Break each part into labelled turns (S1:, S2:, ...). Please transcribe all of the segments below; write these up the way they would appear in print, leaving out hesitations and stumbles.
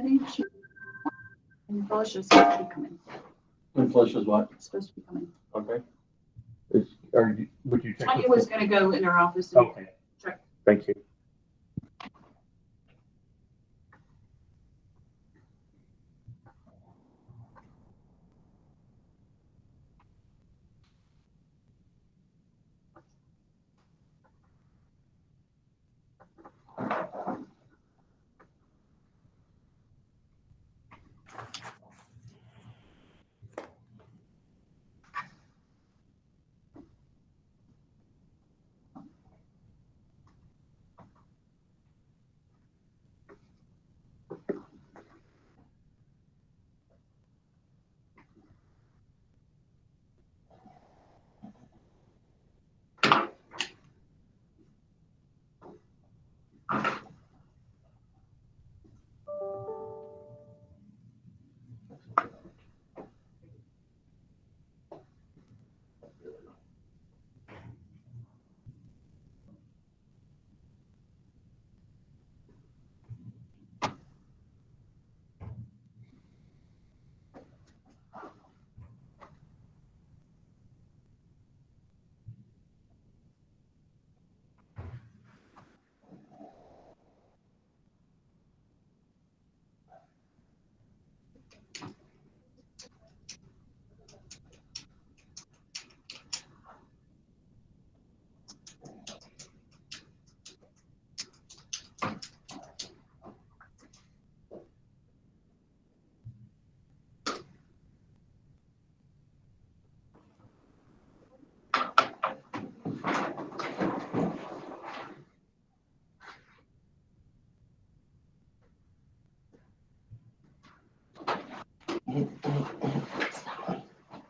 S1: Tiffany? And Felicia's supposed to be coming.
S2: And Felicia's what?
S1: Supposed to be coming.
S2: Okay.
S3: Would you check?
S1: Tanya was going to go in her office and
S3: Okay.
S1: check.
S3: Thank you.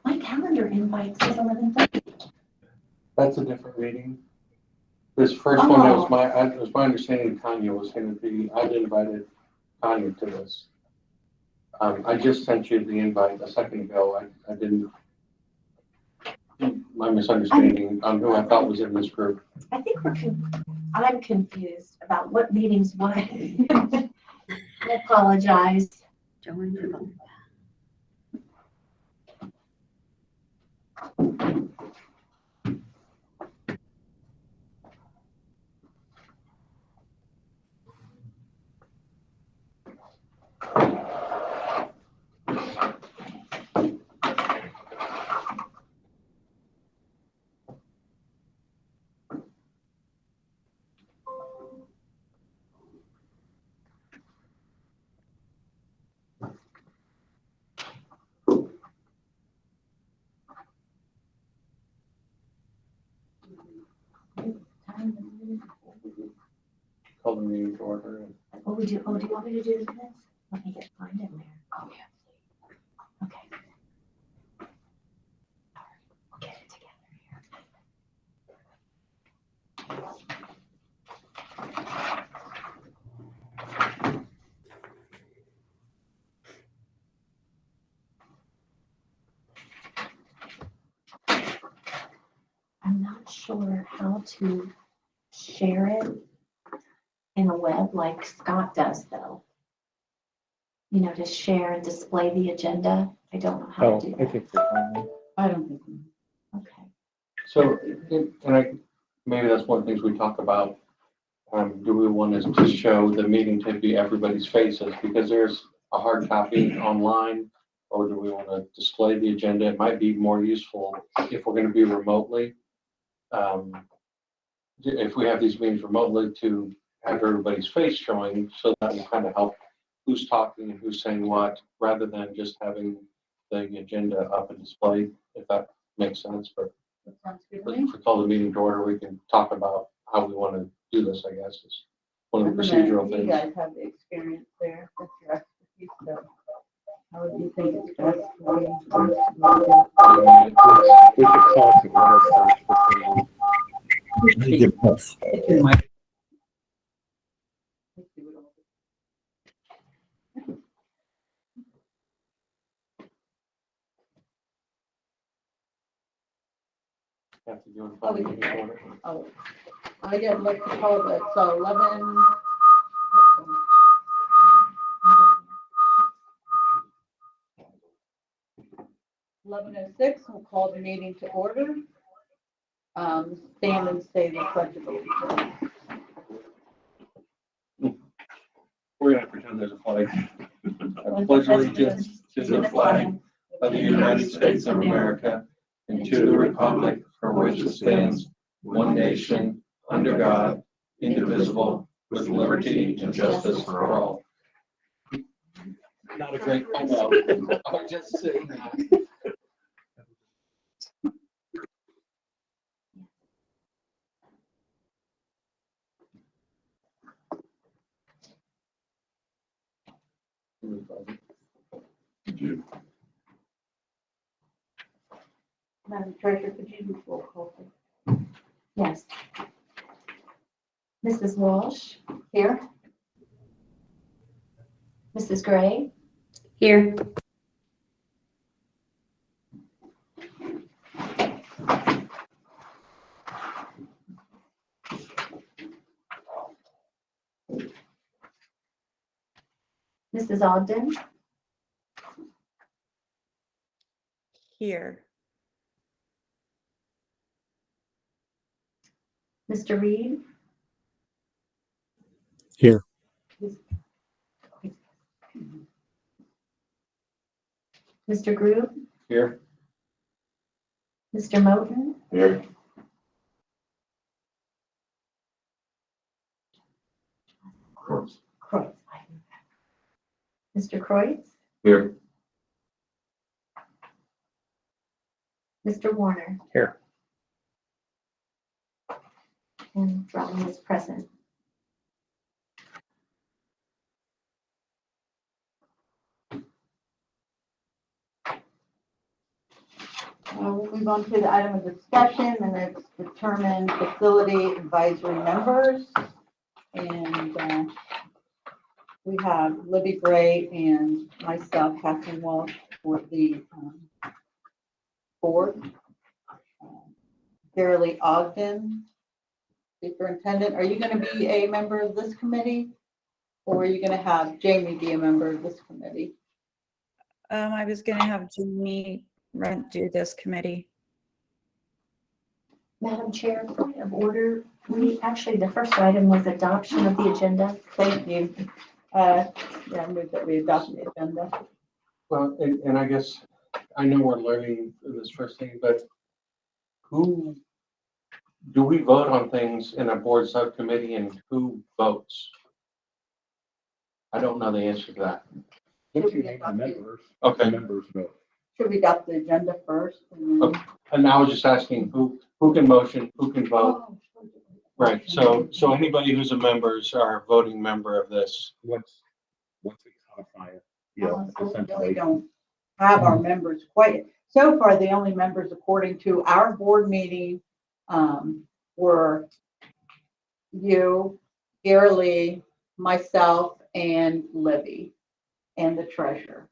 S4: My calendar invite says 11:30.
S2: That's a different meeting. This first one, it was my understanding Tanya was going to be, I'd invited Tanya to this. I just sent you the invite a second ago. I didn't, my misunderstanding on who I thought was in this group.
S4: I think I'm confused about what meetings what. I apologize.
S5: Join your phone.
S2: Call the meeting to order.
S4: Oh, do you want me to do the minutes? Let me find in there. Oh, yeah. Okay. All right, we'll get it together here. I'm not sure how to share it in a web like Scott does, though. You know, to share and display the agenda. I don't know how to do
S3: I
S4: that.
S3: think you're fine.
S1: I don't think.
S4: Okay.
S2: So, maybe that's one of the things we talk about. Do we want to show the meeting to be everybody's faces because there's a hard copy online, or do we want to display the agenda? It might be more useful if we're going to be remotely. If we have these meetings remotely to have everybody's face showing, so that will kind of help who's talking and who's saying what, rather than just having the agenda up and displayed, if that makes sense. But
S1: That sounds good to
S2: if
S1: me.
S2: we call the meeting to order, we can talk about how we want to do this, I guess, is one of the procedural
S1: You
S2: things.
S1: guys have the experience there. That's your expertise. So how would you think it's best for you?
S3: We should call to order first.
S2: Have to do it by the meeting to order.
S1: Oh, I get like to call it, so 11. 11:06, we'll call the meeting to order. Stand and say the pledge of allegiance.
S2: We're gonna pretend there's a flag. I pledge allegiance to the flag of the United States of America and to the republic for which it stands, one nation, under God, indivisible, with liberty and justice for all. Not a great, I know. I was just saying that.
S1: Madam Treasurer, could you do roll call, please?
S4: Yes. Mrs. Walsh,
S1: Here.
S4: Mrs. Gray,
S5: Here.
S4: Mrs. Ogden,
S5: Here.
S4: Mr. Reed,
S3: Here.
S4: Mr. Groove,
S2: Here.
S4: Mr. Moten,
S2: Here.
S1: Kreutz.
S4: Mr. Kreutz,
S2: Here.
S4: Mr. Warner.
S3: Here.
S4: And Raleigh is present.
S1: We'll move on to the item of discussion, and it's determine facility advisory members. And we have Libby Gray and myself, Kathleen Walsh, for the board. Gary Ogden, superintendent. Are you going to be a member of this committee? Or are you going to have Jamie be a member of this committee?
S5: I was gonna have Jamie do this committee.
S4: Madam Chair, point of order, the first item was adoption of the agenda.
S1: Thank you. Yeah, I move that we adopt the agenda.
S2: Well, and I guess, I know we're learning this first thing, but do we vote on things in a board subcommittee and who votes? I don't know the answer to that.
S3: Once you name the members,
S2: Okay.
S3: the members vote.
S1: Should we adopt the agenda first? And then...
S2: And I was just asking who can motion, who can vote?
S1: Oh,
S2: Right, so anybody who's a member is our voting member of this.
S3: Once we codify it,
S1: We
S3: essentially.
S1: don't have our members quite. So far, the only members according to our board meeting were you, Gary Lee, myself, and Libby, and the treasurer.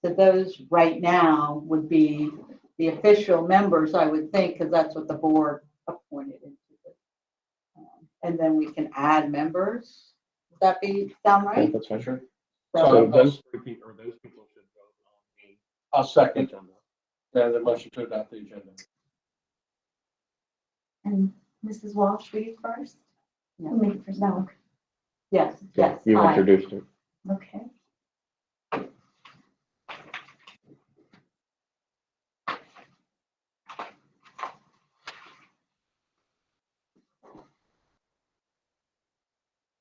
S1: So those right now would be the official members, I would think, because that's what the board appointed into it. And then we can add members. Would that sound right?
S3: That's fine.
S2: Sure.
S3: So those people should vote on the
S2: I'll second
S3: agenda.
S2: the motion to adopt the agenda.
S4: And Mrs. Walsh, read first?
S1: Yeah.
S4: Who made it first? No.
S1: Yes, yes.
S3: You
S4: Aye.
S3: introduced it.
S4: Okay.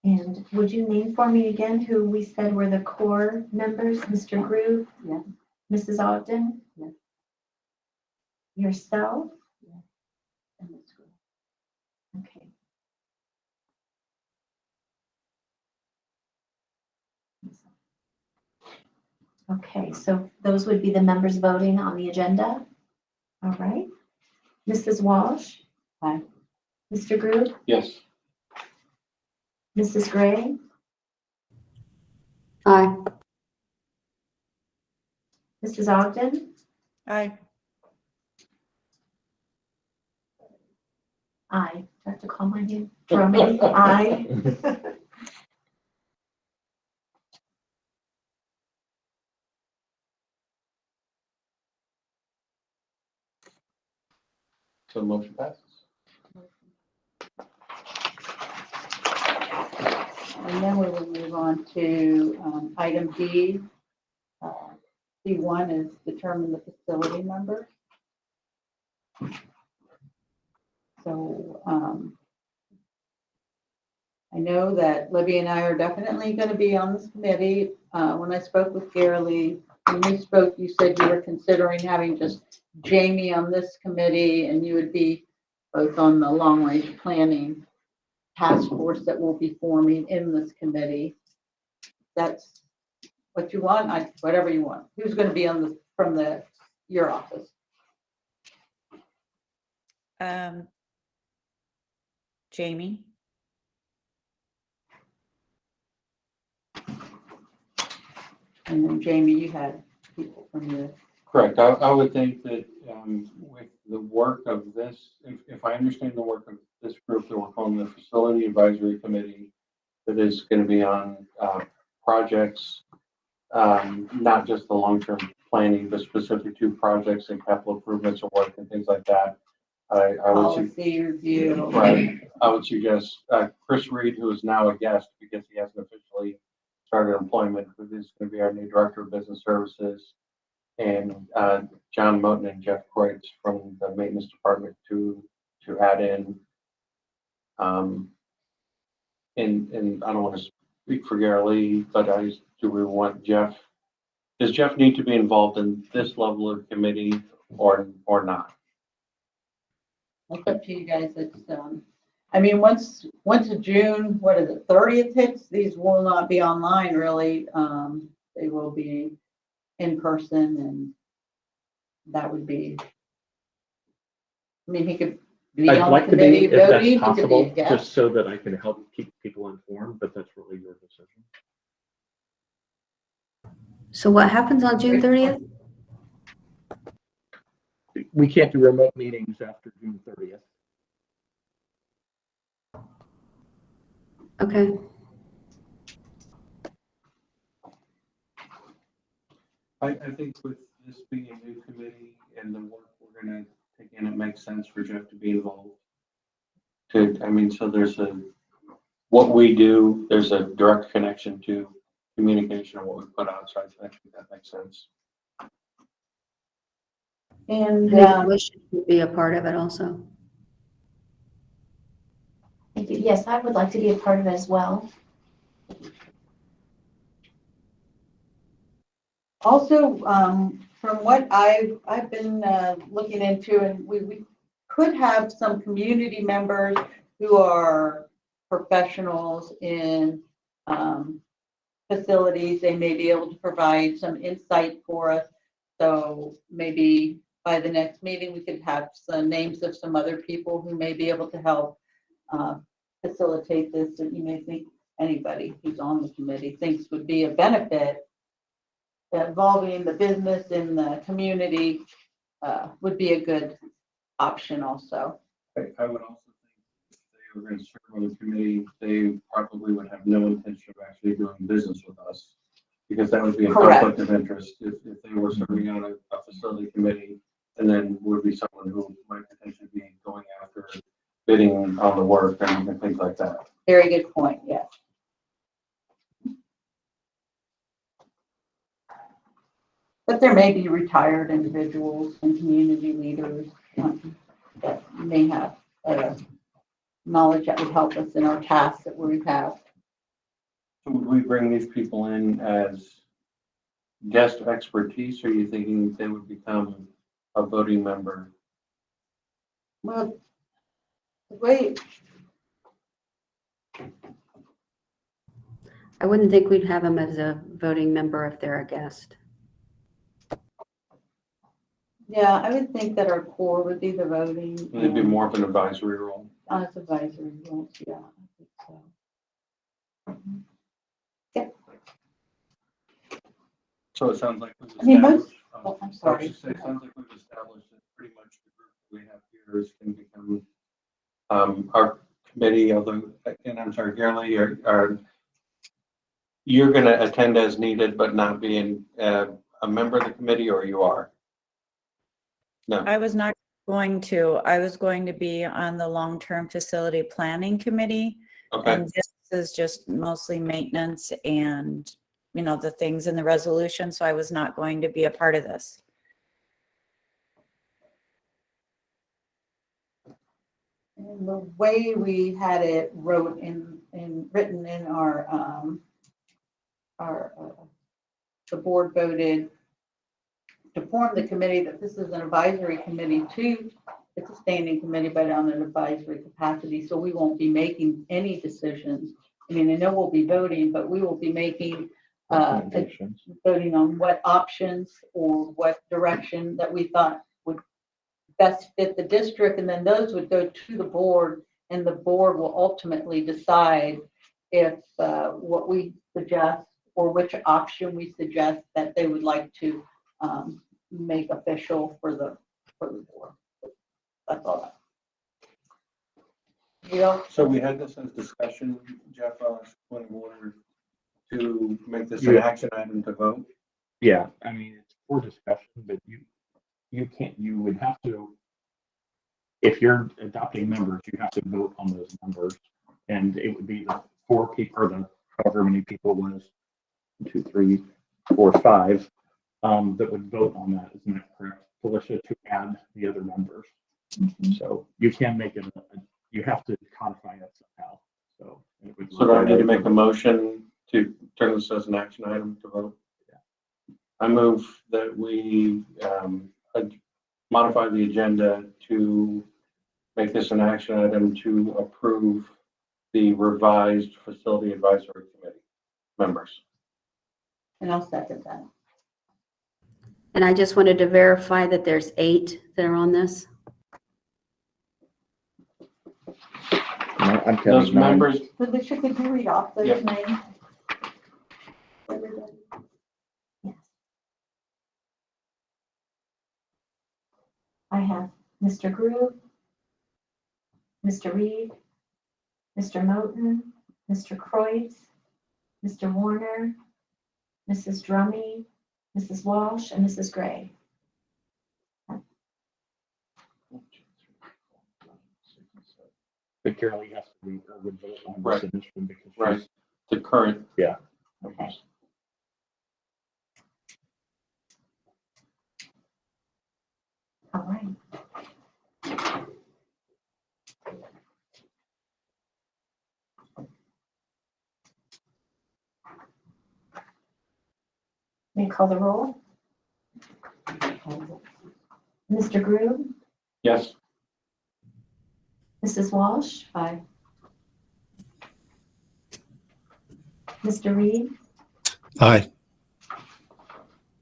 S4: And would you name for me again who we said were the core members? Mr. Groove?
S1: Yeah.
S4: Mrs. Ogden?
S1: Yeah.
S4: Yourself?
S1: And that's good.
S4: Okay. Okay, so those would be the members voting on the agenda. All right. Mrs. Walsh?
S1: Aye.
S4: Mr. Groove?
S2: Yes.
S4: Mrs. Gray?
S5: Aye.
S4: Mrs. Ogden?
S5: Aye.
S4: Aye. Do I have to call my name? From me? Aye.
S2: So motion passes.
S1: And then we will move on to item D. D1 is determine the facility members. So I know that Libby and I are definitely going to be on this committee. When I spoke with Gary, when we spoke, you said you were considering having just Jamie on this committee, and you would be both on the long-range planning task force that will be forming in this committee. That's what you want, whatever you want. Who's going to be on from your office?
S5: Jamie.
S1: And then Jamie, you had people from the.
S2: Correct. I would think that with the work of this, if I understand the work of this group that we're calling the Facility Advisory Committee, that is going to be on projects, not just the long-term planning, but specific to projects and capital improvements or work and things like that. I would
S1: Policy review.
S2: right. I would suggest Chris Reed, who is now a guest because he hasn't officially started employment, who is going to be our new Director of Business Services, and John Moten and Jeff Kreutz from the Maintenance Department to add in. And I don't want to speak for Gary Lee, but do we want Jeff? Does Jeff need to be involved in this level of committee or not?
S1: It's up to you guys. It's, I mean, once June, what is it, 30th hits, these will not be online really. They will be in person, and that would be, I mean, he could be
S3: I'd
S1: on the
S3: like to be,
S1: committee
S3: if that's
S1: voting, he could be a
S3: possible,
S1: guest.
S3: just so that I can help keep people informed, but that's really your decision.
S6: So what happens on June 30th?
S3: We can't do remote meetings after June 30th.
S6: Okay.
S2: I think with this being a new committee and the work we're going to take in, it makes sense for Jeff to be involved. So there's what we do, there's a direct connection to communication of what we put out, so I think that makes sense.
S1: And
S6: I think Wish would be a part of it also.
S4: Thank you. Yes, I would like to be a part of it as well.
S1: also, from what I've been looking into, and we could have some community members who are professionals in facilities. They may be able to provide some insight for us. So maybe by the next meeting, we could have some names of some other people who may be able to help facilitate this. And you may think anybody who's on the committee thinks would be a benefit. Involving the business in the community would be a good option also.
S2: I would also think if they were going to serve on the committee, they probably would have no intention of actually doing business with us, because that would be a
S1: Correct.
S2: conflict of interest if they were serving on a facility committee, and then would be someone who might potentially be going after bidding on the work and things like that.
S1: Very good point, yes. But there may be retired individuals and community leaders that may have knowledge that would help us in our tasks that we have.
S2: So would we bring these people in as guest expertise, or are you thinking they would become a voting member?
S1: Well, wait,
S6: I wouldn't think we'd have them as a voting member if they're a guest.
S1: yeah, I would think that our core would be the voting.
S2: It'd be more of an advisory role.
S1: As advisory roles, yeah, I think so.
S2: So it sounds like we've
S1: I mean,
S2: established.
S1: Oh, I'm
S2: I was
S1: sorry.
S2: just saying, it sounds like we've established that pretty much the group we have here is going to become our committee, although, and I'm sorry, Gary, you're going to attend as needed, but not being a member of the committee, or you are? No.
S5: I was not I was going to be on the long-term facility planning committee.
S2: Okay,
S5: And this is just mostly maintenance and, the things in the resolution. So I was not going to be a part of this.
S1: And the way we had it written in the board voted to form the committee, that this is an advisory committee too. It's a standing committee, but on an advisory capacity, so we won't be making any decisions. I mean, I know we'll be voting, but we will be making,
S3: Recommendations.
S1: voting on what options or what direction that we thought would best fit the district, and then those would go to the board, and the board will ultimately decide if what we suggest or which option we suggest that they would like to make official for the board. That's all. Yeah.
S2: so we had this as discussion, Jeff, when we wanted to make this an action item to vote.
S3: Yeah, I mean, it's for discussion, but you would have to, if you're adopting members, you have to vote on those numbers. And it would be the 4 people, or the however many people was, 1, 2, 3, 4, 5, that would vote on that. Isn't that correct, Felicia, to add the other members? So you can make it, you have to codify it somehow. So it would.
S2: So do I need to make a motion to turn this as an action item to vote?
S3: Yeah.
S2: I move that we modify the agenda to make this an action item to approve the revised facility advisory committee members.
S1: And I'll second that.
S6: And I just wanted to verify that there's 8 that are on this.
S3: I'm
S2: Those members,
S1: Felicia, could you read off those
S2: Yep.
S1: names? Everybody.
S4: Yes. I have Mr. Groove, Mr. Reed, Mr. Moten, Mr. Kreutz, Mr. Warner, Mrs. Drummy, Mrs. Walsh, and Mrs. Gray.
S3: But Carol, you have to read or would vote on
S2: Right.
S3: this initiative because she's.
S2: right, the current.
S3: Yeah.
S4: Okay. All right. May I call the roll? Mr. Groove,
S2: Yes,
S4: Mrs. Walsh,
S6: Aye.
S4: Mr. Reed,
S7: Aye.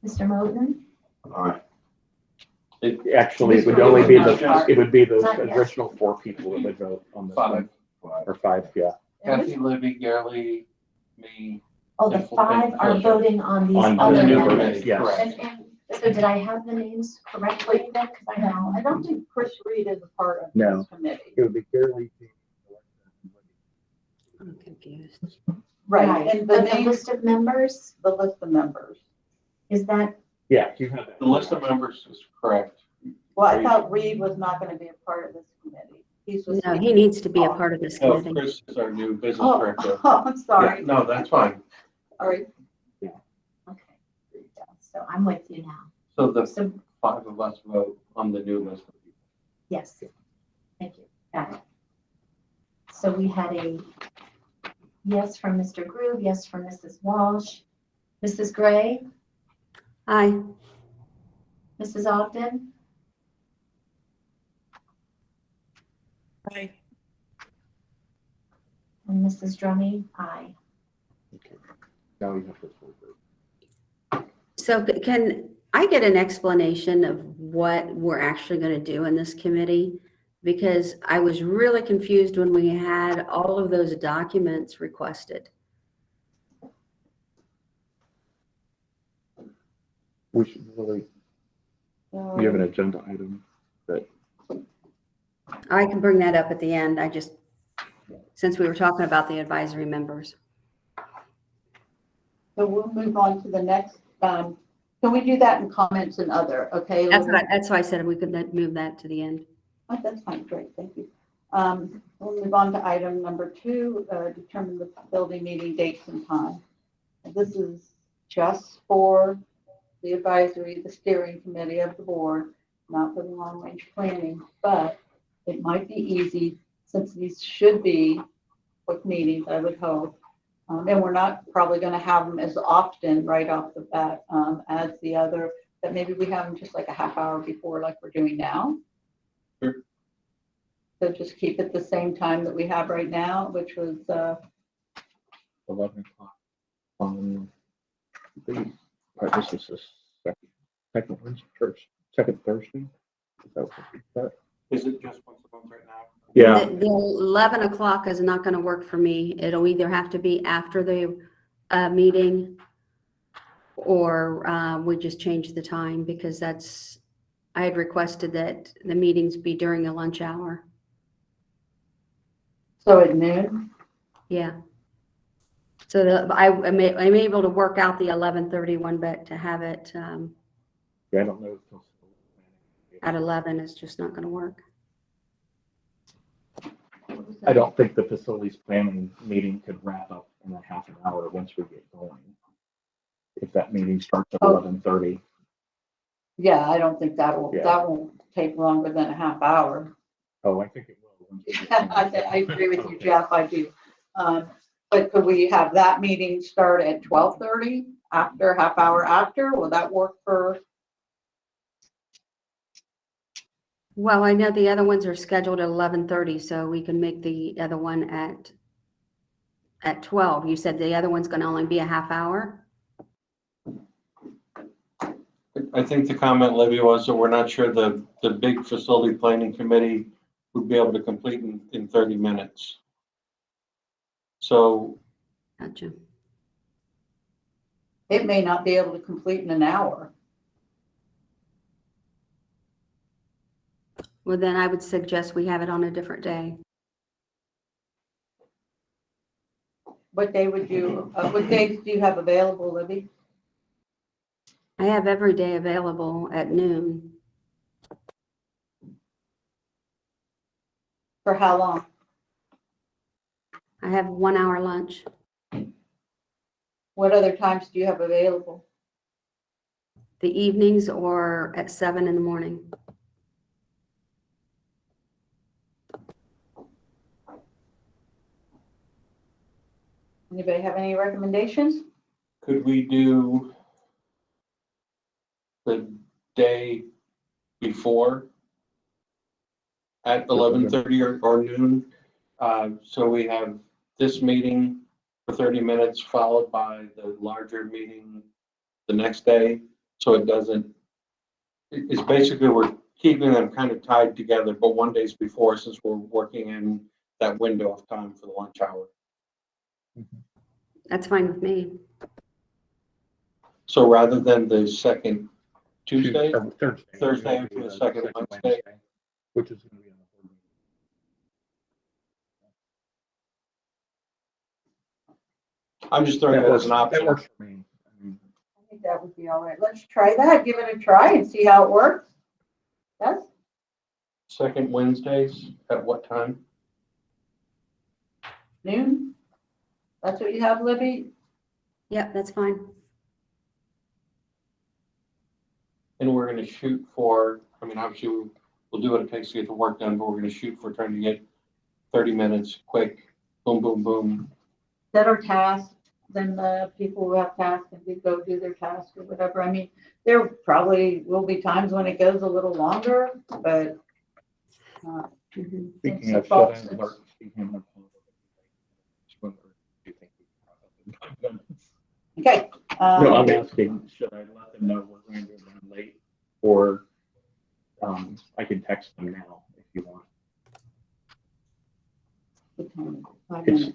S4: Mr. Moten,
S3: Actually, it would only be the
S4: Not yet.
S3: original 4 people that would vote on this
S2: 5.
S3: one. Or 5, yeah.
S2: Kathy, Libby, Gary, me.
S4: oh, the 5 are voting on these
S3: On
S4: other
S3: the new
S4: members.
S3: committee, yes.
S2: Correct.
S4: And so did I have the names correctly then? Because I know,
S1: I don't think Chris Reed is a part of
S3: No.
S1: this committee.
S3: It would be Gary.
S6: I'm confused.
S1: Right, and the
S4: But the
S1: names,
S4: list of members,
S1: the list of members.
S4: is that,
S3: Yeah, you have that.
S2: The list of members is correct.
S1: Well, I thought Reed was not going to be a part of this committee. He's just.
S6: No, he needs to be a part of this
S2: No,
S6: committee.
S2: Chris is our new business
S1: Oh,
S2: director.
S1: I'm sorry.
S2: Yeah, no, that's fine.
S1: All right.
S4: okay, there you go. So I'm with you now.
S2: So the
S4: So,
S2: 5 of us vote on the new list of people.
S4: yes, thank you, got it. So we had a yes from Mr. Groove, yes from Mrs. Walsh, Mrs. Gray,
S6: Aye.
S4: Mrs. Ogden,
S5: Aye.
S4: and Mrs. Drummy, aye.
S3: Okay. Now you have to vote.
S6: So can I get an explanation of what we're actually going to do in this committee? Because I was really confused when we had all of those documents requested.
S3: We should really, you have an agenda item that,
S6: I can bring that up at the end. Since we were talking about the advisory members.
S1: So we'll move on to the next Can we do that in comments and other, okay?
S6: That's why I said we could move that to the end.
S1: Oh, that's fine, great, thank you. We'll move on to item number 2, determine the building meeting dates and time. And this is just for the advisory, the steering committee of the board, not for the long-range planning, but it might be easy, since these should be quick meetings, I would hope. And we're not probably gonna have them as often right off the bat, as the other, that maybe we have them just like a half hour before, like we're doing now.
S2: Sure.
S1: So just keep it the same time that we have right now, which was,
S3: 11 o'clock on the, this is the second Wednesday, second Thursday. Is that what that?
S2: Is it just once a month right now?
S3: Yeah,
S6: The 11 o'clock is not going to work for me. It'll either have to be after the meeting, or we just change the time, because I had requested that the meetings be during a lunch hour.
S1: so at noon.
S6: Yeah. So I'm able to work out the 11:30 one, but to have it
S3: I don't know.
S6: at 11 is just not going to work.
S3: I don't think the facilities planning meeting could wrap up in a half an hour once we get going. If that meeting starts at 11:30.
S1: Yeah, I don't think that
S3: Yeah.
S1: won't take longer than a half hour.
S3: Oh, I think it will. once we get going.
S1: I agree with you,
S3: Okay.
S1: Jeff, I do. But could we have that meeting start at 12:30 after, half hour after? Will that work for?
S6: Well, I know the other ones are scheduled at 11:30, so we can make the other one at 12. You said the other one's going to only be a half hour?
S2: I think the comment, Libby, was that we're not sure the big facility planning committee would be able to complete in 30 minutes. So
S6: Gotcha.
S1: It may not be able to complete in an hour.
S6: Well, then I would suggest we have it on a different day.
S1: What day would you, what days do you have available, Libby?
S6: I have every day available at noon.
S1: For how long?
S6: I have 1 hour lunch.
S1: What other times do you have available?
S6: The evenings or at 7 in the morning.
S1: Anybody have any recommendations?
S2: could we do the day before at 11:30 or noon? So we have this meeting for 30 minutes followed by the larger meeting the next day. So it doesn't, it's basically we're keeping them kind of tied together, but one day's before, since we're working in that window of time for the lunch hour.
S6: That's fine with me.
S2: So rather than the second Tuesday,
S3: Thursday.
S2: Thursday
S3: Maybe
S2: to the second Wednesday.
S3: Which is going to be on the board meeting.
S2: I'm just throwing that as an
S3: That
S2: option.
S3: works for me. I mean,
S1: I think that would be all right. Let's try that, give it a try and see how it works. Yes?
S2: Second Wednesdays, at what time?
S1: Noon? That's what you have, Libby?
S6: Yep, that's fine.
S2: And we're gonna shoot for, I mean, obviously, we'll do what it takes to get the work done, but we're gonna shoot for trying to get 30 minutes, quick, boom, boom, boom.
S1: That are tasked, then the people who have tasks can go do their task or whatever. I mean, there probably will be times when it goes a little longer, but.
S6: Mhm.
S3: Speaking
S1: So
S3: of
S1: folks,
S3: shut-in alert, speaking of. Do you think we can wrap up in 5 minutes?
S1: Okay.
S3: No, I'm asking, should I let them know we're going to run late? Or I can text them now if you want. It's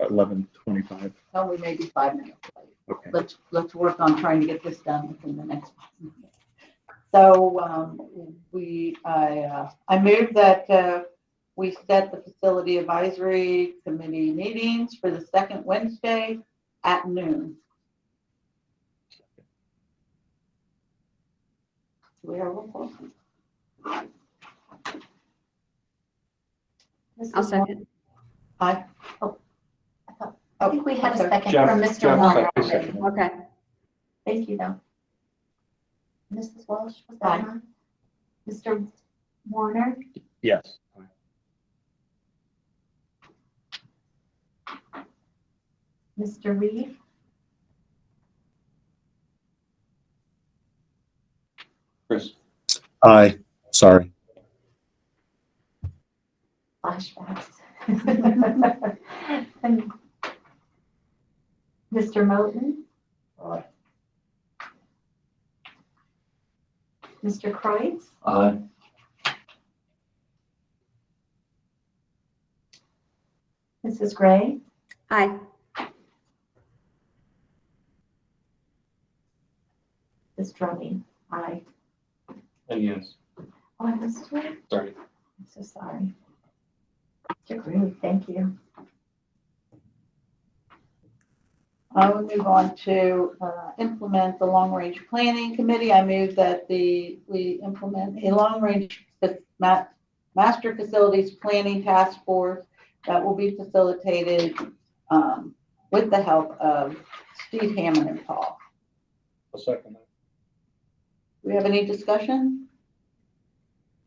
S3: 11:25.
S1: No, we may be 5 minutes late.
S3: Okay.
S1: Let's work on trying to get this done within the next 5 minutes. So I move that we set the facility advisory committee meetings for the second Wednesday at noon. we have a roll call?
S6: I'll second.
S1: Aye.
S4: I think we had a
S1: Okay.
S4: second
S2: Jeff-
S4: from Mr.
S2: Jeff
S4: Warner
S2: seconded.
S4: already.
S6: Okay.
S4: Thank you, though. Mrs. Walsh, was that
S1: Aye.
S4: on? Mr. Warner,
S3: Yes.
S4: Mr. Reed,
S2: Chris,
S7: Aye, sorry.
S4: flashbacks. And Mr. Moten,
S1: Aye.
S4: Mr. Kreutz,
S2: aye.
S4: Mrs. Gray,
S6: Aye.
S4: Ms. Drumming. Aye.
S2: And yes,
S4: Oh, I missed one.
S2: sorry.
S4: I'm so sorry. Mr. Groove, thank you.
S1: I will move on to implement the long-range planning committee. I move that we implement a long-range master facilities planning task force that will be facilitated with the help of Steve Hammond and Paul.
S2: A second.
S1: Do we have any discussion?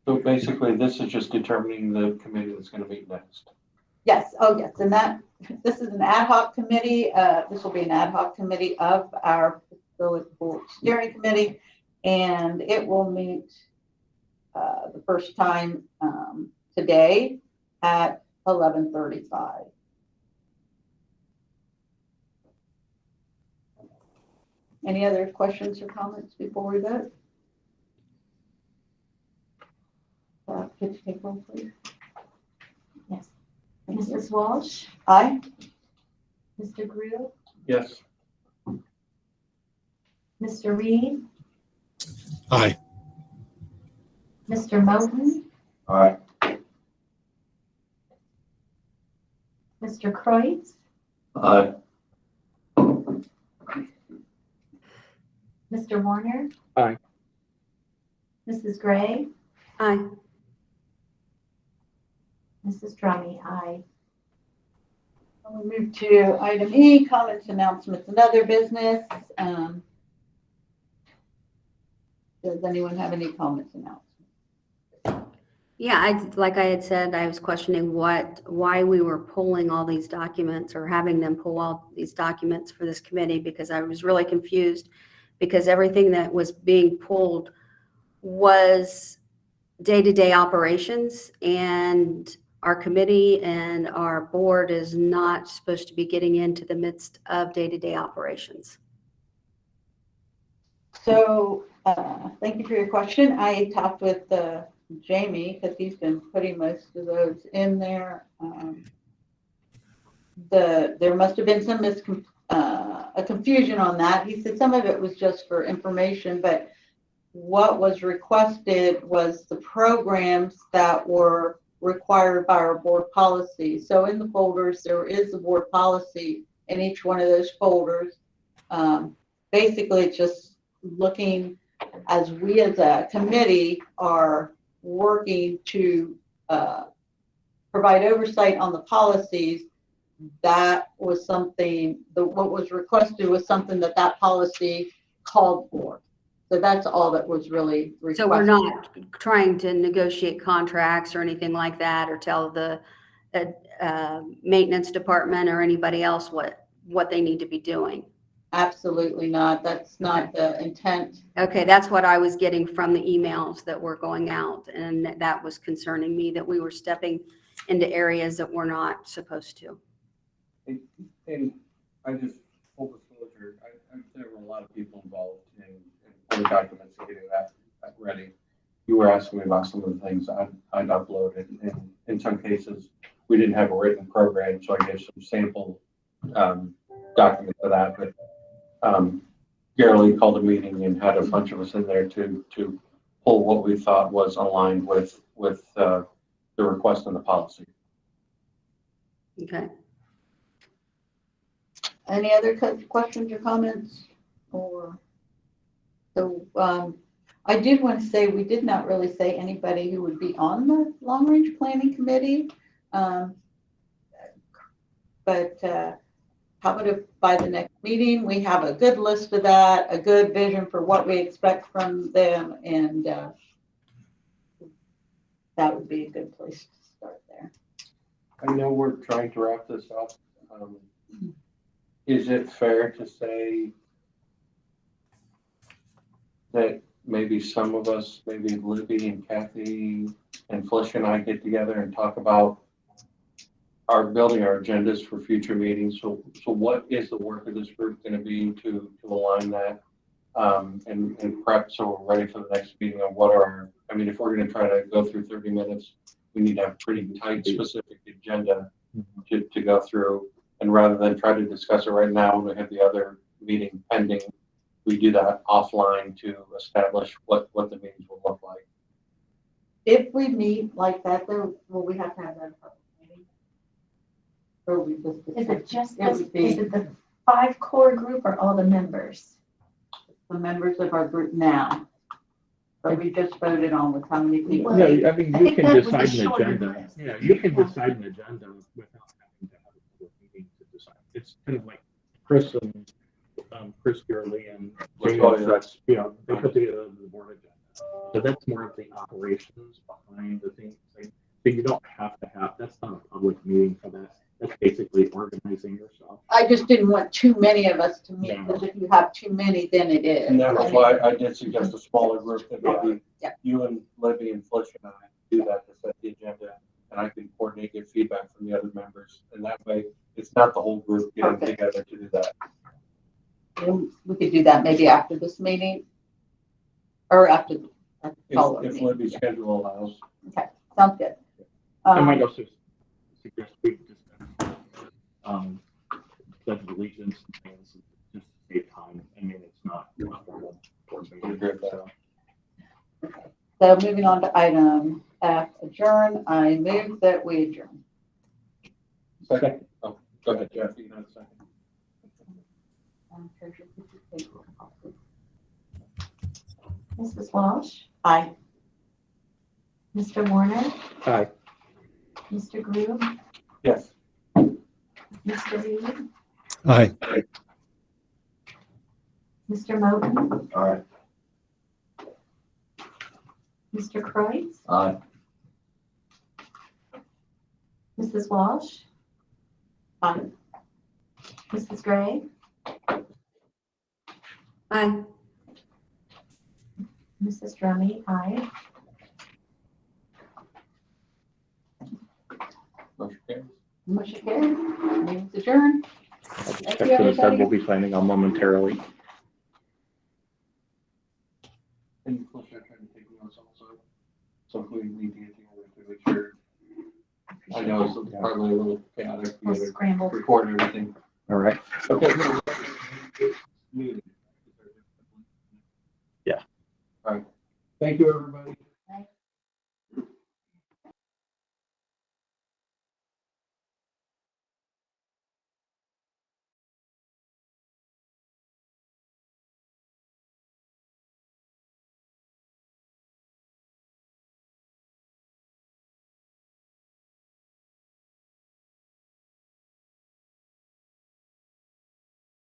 S2: So basically, this is just determining the committee that's going to meet next.
S1: Yes, oh yes, and this is an ad hoc committee. This will be an ad hoc committee of our facility steering committee, and it will meet the first time today at 11:35. Any other questions or comments before we vote? Could you take roll, please?
S4: Yes.
S1: Thank you.
S4: Mrs. Walsh,
S1: Aye.
S4: Mr. Groove,
S2: Yes.
S4: Mr. Reed,
S7: Aye.
S4: Mr. Moten,
S2: Aye.
S4: Mr. Kreutz,
S2: Aye.
S4: Mr. Warner.
S3: Aye.
S4: Mrs. Gray,
S6: Aye.
S4: Mrs. Drumming. Aye.
S1: We'll move to item E, comments, announcements, and other business. Does anyone have any comments, announcements?
S6: Yeah, like I had said, I was questioning why we were pulling all these documents or having them pull all these documents for this committee, because I was really confused, because everything that was being pulled was day-to-day operations, and our committee and our board is not supposed to be getting into the midst of day-to-day operations.
S1: So, thank you for your question. I talked with Jamie, because he's been putting most of those in there. There must have been some a confusion on that. He said some of it was just for information, but what was requested was the programs that were required by our board policy. So in the folders, there is a board policy in each one of those folders. Basically, just looking as we as a committee are working to provide oversight on the policies. That was something, what was requested was something that policy called for. So that's all that was really requested.
S6: So we're not trying to negotiate contracts or anything like that, or tell the maintenance department or anybody else what they need to be doing.
S1: Absolutely not. That's not the intent.
S6: Okay, that's what I was getting from the emails that were going out, and that was concerning me, that we were stepping into areas that we're not supposed to.
S2: And I just, full disclosure, there were a lot of people involved in the documents and getting that ready. You were asking me about some of the things I'd uploaded, and in some cases, we didn't have a written program, so I gave some sample documents for that, but Gary Lee called a meeting and had a bunch of us in there to pull what we thought was aligned with the request in the policy.
S6: Okay.
S1: Any other questions or comments? So I did want to say, we did not really say anybody who would be on the long-range planning committee. But how about if by the next meeting, we have a good list of that, a good vision for what we expect from them, and that would be a good place to start there.
S2: I know we're trying to wrap this up. Is it fair to say that maybe some of us, maybe Libby and Kathy and Felicia and I get together and talk about building our agendas for future meetings? So what is the work of this group going to be to align that and prep so we're ready for the next meeting on what are, I mean, if we're going to try to go through 30 minutes, we need to have a pretty tight, specific agenda to go through. And rather than try to discuss it right now, when we have the other meeting pending, we do that offline to establish what the meetings will look like.
S1: If we meet like that, though, will we have to have that public meeting? Or we just?
S4: Is it just,
S1: It would be-
S4: is it the 5 core group or all the members?
S1: The members of our group now? But we just voted on with how many people?
S3: Yeah, I mean,
S4: I
S3: you
S4: think
S3: can
S4: that was a
S3: decide an
S4: shorter
S3: agenda.
S4: list.
S3: Yeah, you can decide an agenda without having to have a public meeting to decide. It's kind of like Chris and Chris Gurley and James, that's, you know, they put together the board agenda. So that's more of the operations behind the things. So you don't have to have, that's not a public meeting for that. That's basically organizing yourself.
S1: I just didn't want too many of us to meet,
S3: No.
S1: because if you have too many, then it is.
S2: And that was why I did suggest a smaller group, that maybe
S1: Yeah.
S2: you and Libby and Felicia and I do that to set the agenda, and I can coordinate, get feedback from the other members, and that way, it's not the whole group getting
S1: Perfect.
S2: together to do that.
S1: And we could do that maybe after this meeting, or after the following
S2: If
S1: meeting.
S2: Libby's schedule allows.
S1: Sounds good.
S3: I might also suggest we discuss pledge of allegiance and things just to save time. I mean, it's not a formal board meeting, so.
S1: So moving on to item F, adjourn. I move that we adjourn.
S2: Second. Oh, go ahead, Jeff, you know the second.
S1: Treasurer, could you take roll call, please?
S4: Mrs. Walsh,
S1: Aye.
S4: Mr. Warner,
S3: Hi.
S4: Mr. Groove,
S2: Yes.
S4: Mr. Reed,
S7: Aye.
S4: Mr. Moten,
S2: All right.
S4: Mr. Kreutz,
S2: Aye.
S4: Mrs. Walsh,
S1: Aye.
S4: Mrs. Gray,
S6: Aye.
S4: Mrs. Drummy, aye.
S2: Motion carries.
S1: Motion carried. Meeting's adjourned.
S3: I'll just
S1: Thank
S3: check
S1: you,
S3: for the sub
S1: everybody.
S3: we'll be signing on momentarily.
S2: And Felicia, I tried to take notes also, so if we need to get together to make sure. I know it's probably a little chaotic, we
S4: We'll
S2: gotta
S4: scramble.
S2: record everything.
S3: All right.
S2: Okay. Meeting.
S3: Yeah.
S2: All right. Thank you, everybody.